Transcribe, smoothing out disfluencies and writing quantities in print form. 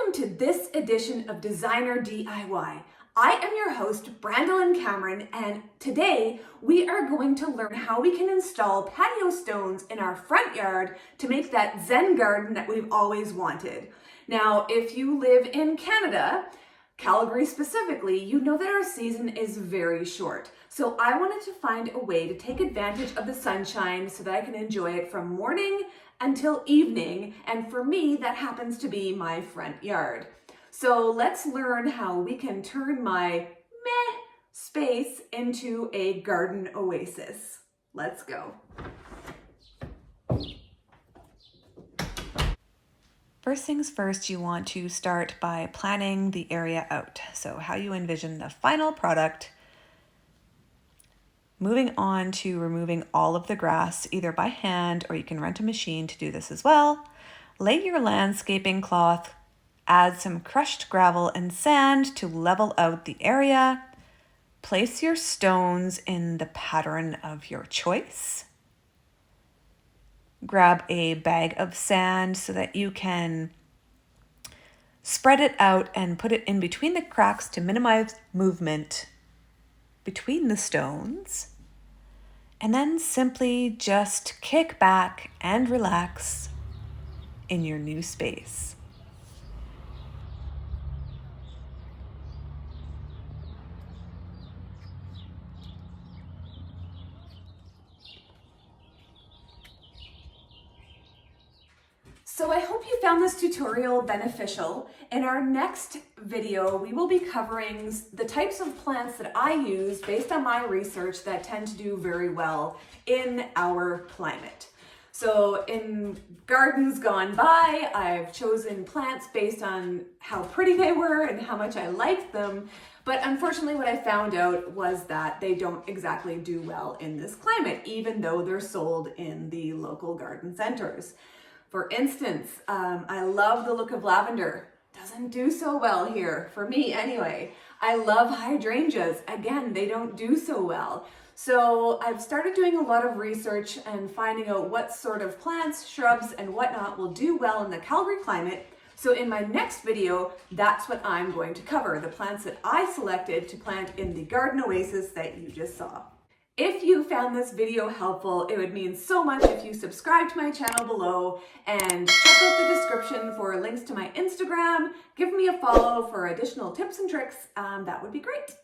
Welcome to this edition of Designer DIY. I am your host, Brandolyn Cameron, and today we are going to learn how we can install patio stones in our front yard to make that Zen garden that we've always wanted. Now, if you live in Canada, Calgary specifically, you know that our season is very short. So I wanted to find a way to take advantage of the sunshine so that I can enjoy it from morning until evening. And for me, that happens to be my front yard. So let's learn how we can turn my meh space into a garden oasis. Let's go. First things first, you want to start by planning the area out. So how you envision the final product. Moving on to removing all of the grass, either by hand or you can rent a machine to do this as well. Lay your landscaping cloth, add some crushed gravel and sand to level out the area. Place your stones in the pattern of your choice. Grab a bag of sand so that you can spread it out and put it in between the cracks to minimize movement between the stones. And then simply just kick back and relax in your new space. So I hope you found this tutorial beneficial. In our next video, we will be covering the types of plants that I use based on my research that tend to do very well in our climate. So in gardens gone by, I've chosen plants based on how pretty they were and how much I liked them. But unfortunately, what I found out was that they don't exactly do well in this climate, even though they're sold in the local garden centers. For instance, I love the look of lavender. Doesn't do so well here, for me anyway. I love hydrangeas. Again, they don't do so well. So I've started doing a lot of research and finding out what sort of plants, shrubs, and whatnot will do well in the Calgary climate. So in my next video, that's what I'm going to cover, the plants that I selected to plant in the garden oasis that you just saw. If you found this video helpful, it would mean so much if you subscribe to my channel below and check out the description for links to my Instagram. Give me a follow for additional tips and tricks. That would be great.